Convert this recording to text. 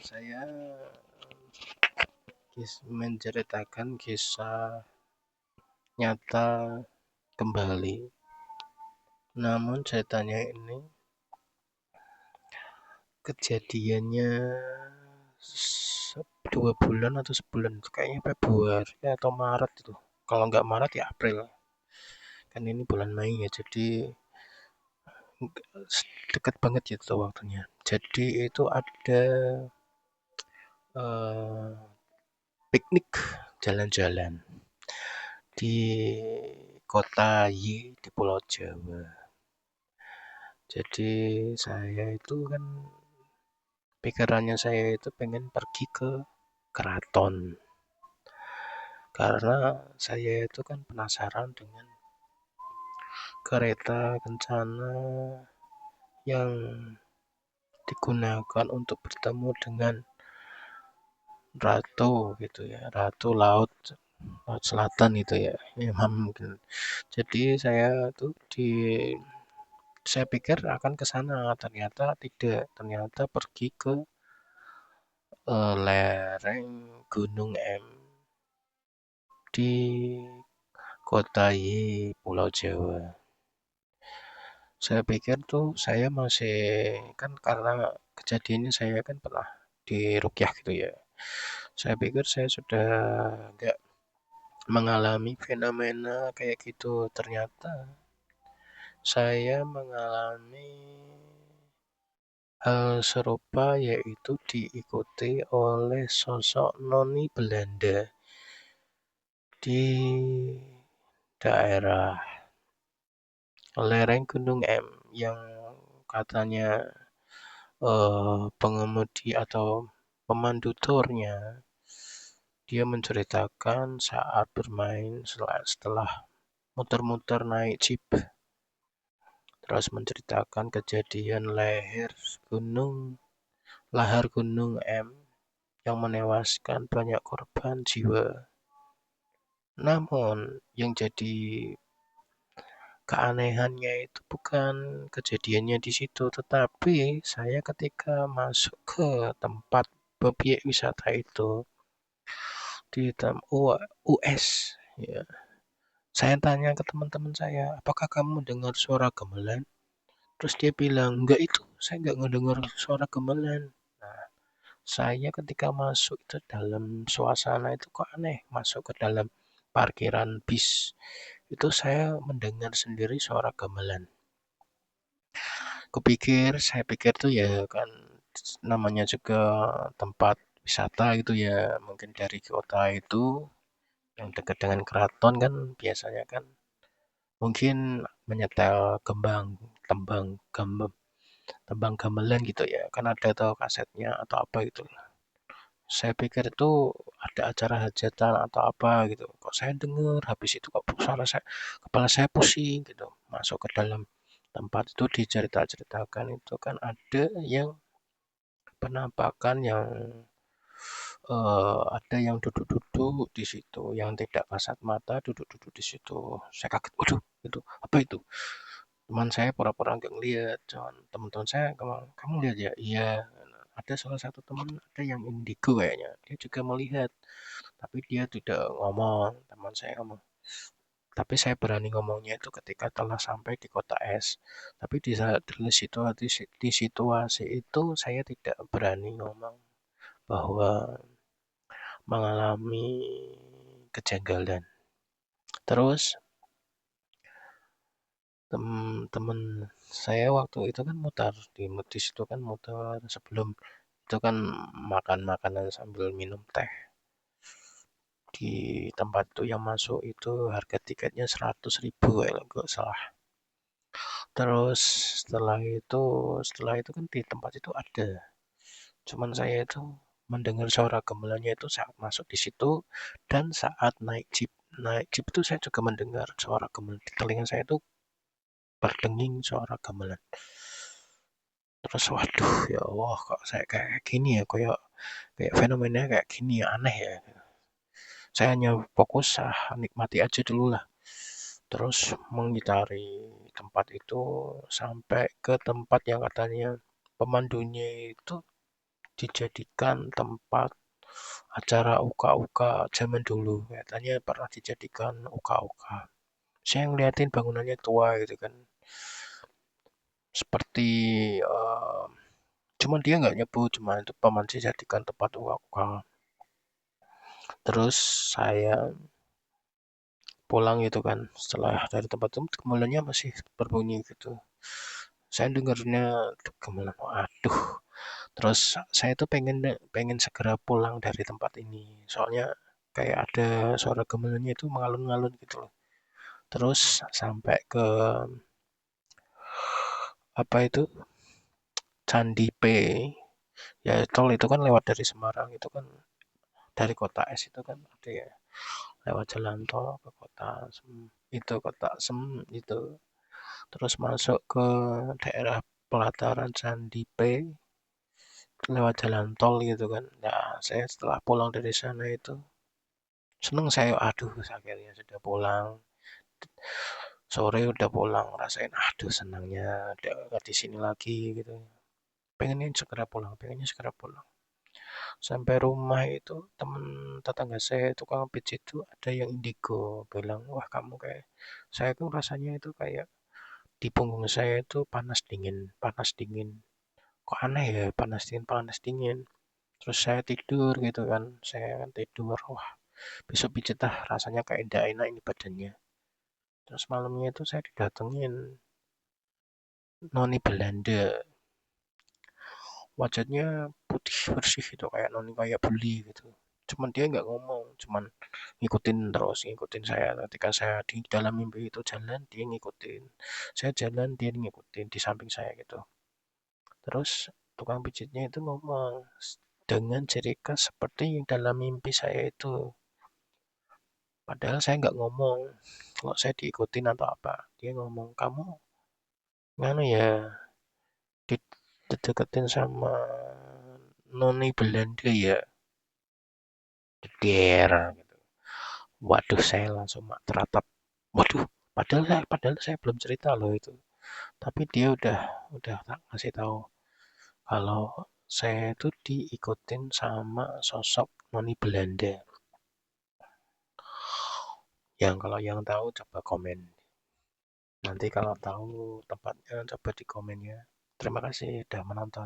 Saya menceritakan kisah nyata kembali. Namun ceritanya ini kejadiannya 2 bulan atau sebulan, kayaknya Februari atau Maret itu. Kalau nggak Maret ya April. Kan ini bulan Mei ya, jadi dekat banget itu waktunya. Jadi itu ada piknik jalan-jalan di kota Y di Pulau Jawa. Jadi saya itu kan pikirannya saya itu pengen pergi ke keraton. Karena saya itu kan penasaran dengan kereta kencana yang digunakan untuk bertemu dengan ratu gitu ya, ratu laut selatan itu ya, Imam mungkin. Jadi saya pikir akan ke sana, ternyata tidak, ternyata pergi ke lereng Gunung M di kota Y, Pulau Jawa. Saya pikir tuh saya masih, kan karena kejadiannya saya kan pernah diruqyah gitu ya. Saya pikir saya sudah nggak mengalami fenomena kayak gitu. Ternyata saya mengalami hal serupa, yaitu diikuti oleh sosok noni Belanda di daerah lereng Gunung M yang katanya pengemudi atau pemandu turnya dia menceritakan saat bermain setelah muter-muter naik jeep, terus menceritakan kejadian lahar gunung M yang menewaskan banyak korban jiwa. Namun yang jadi keanehannya itu bukan kejadiannya di situ, tetapi saya ketika masuk ke tempat objek wisata itu di US, ya. Saya tanya ke teman-teman saya, apakah kamu dengar suara gamelan? Terus dia bilang, enggak, itu saya enggak ngedengar suara gamelan. Nah, saya ketika masuk itu dalam suasana itu kok aneh, masuk ke dalam parkiran bis itu saya mendengar sendiri suara gamelan. Saya pikir tuh ya kan namanya juga tempat wisata gitu ya, mungkin dari kota itu yang dekat dengan keraton kan biasanya kan mungkin menyetel tembang gambem, tembang gamelan gitu ya, kan ada tuh kasetnya atau apa gitu. Saya pikir itu ada acara hajatan atau apa gitu. Kok saya dengar habis itu kok kepala saya pusing gitu. Masuk ke dalam tempat itu diceritakan itu kan ada yang penampakan yang ada yang duduk-duduk di situ, yang tidak kasat mata duduk-duduk di situ. Saya kaget, waduh, itu apa itu? Teman saya pura-pura nggak ngeliat, teman-teman saya, kamu lihat ya? Iya. Ada salah satu teman, ada yang indigo kayaknya, dia juga melihat, tapi dia tidak ngomong. Teman saya ngomong, tapi saya berani ngomongnya itu ketika telah sampai di kota es. Tapi di situasi itu saya tidak berani ngomong bahwa mengalami kejanggalan. Terus temen saya waktu itu kan di situ kan muter sebelum itu kan makan makanan sambil minum teh. Di tempat itu yang masuk itu harga tiketnya 100.000 kalau nggak salah. Terus setelah itu kan di tempat itu ada. Cuman saya itu mendengar suara gamelannya itu saat masuk di situ dan saat naik jeep. Naik jeep itu saya juga mendengar suara gamelan. Di telinga saya itu berdenging suara gamelan. Terus waduh ya Allah, kok saya kayak gini ya, kayak fenomenanya kayak gini ya, aneh ya. Saya hanya fokus nikmati aja dulu lah. Terus mengitari tempat itu sampai ke tempat yang katanya pemandunya itu dijadikan tempat acara uka-uka zaman dulu. Katanya pernah dijadikan uka-uka. Saya ngeliatin bangunannya tua gitu kan. Seperti cuman dia nggak nyebut, cuma itu paman sih jadikan tempat uka-uka. Terus saya pulang gitu kan, setelah dari tempat itu gemelannya masih berbunyi gitu. Saya dengarnya gemelan, waduh. Terus saya tuh pengen pengen segera pulang dari tempat ini, soalnya kayak ada suara gemelannya itu mengalun-alun gitu loh. Terus sampai ke apa itu Candi P, ya tol itu kan lewat dari Semarang itu kan, dari kota S itu kan ada ya, lewat jalan tol ke kota Sem, itu kota Sem itu, terus masuk ke daerah pelataran Candi P lewat jalan tol gitu kan. Nah, saya setelah pulang dari sana itu seneng saya, aduh akhirnya sudah pulang. Sore udah pulang, rasain aduh senangnya udah nggak di sini lagi gitu. Pengennya segera pulang, pengennya segera pulang. Sampai rumah itu temen tetangga saya tukang pijit itu ada yang indigo, bilang wah kamu kayak, saya tuh rasanya itu kayak di punggung saya itu panas dingin, panas dingin. Kok aneh ya, panas dingin. Terus saya tidur gitu kan, saya kan tidur, wah besok pijit ah rasanya kayak tidak enak ini badannya. Terus malamnya itu saya didatengin noni Belanda, wajahnya putih bersih gitu kayak noni kayak beli gitu. Cuman dia nggak ngomong, cuman ngikutin terus, ngikutin saya. Ketika saya di dalam mimpi itu jalan, dia ngikutin. Saya jalan, dia ngikutin di samping saya gitu. Terus tukang pijitnya itu ngomong dengan ciri khas seperti yang dalam mimpi saya itu. Padahal saya nggak ngomong kalau saya diikutin atau apa. Dia ngomong, kamu nganu ya, dideketin sama noni Belanda ya, der gitu. Waduh, saya langsung teratap. Waduh, padahal saya belum cerita loh itu. Tapi dia udah tak ngasih tahu kalau saya itu diikutin sama sosok noni Belanda. Yang kalau yang tahu coba komen. Nanti kalau tahu tempatnya coba di komen ya. Terima kasih sudah menonton.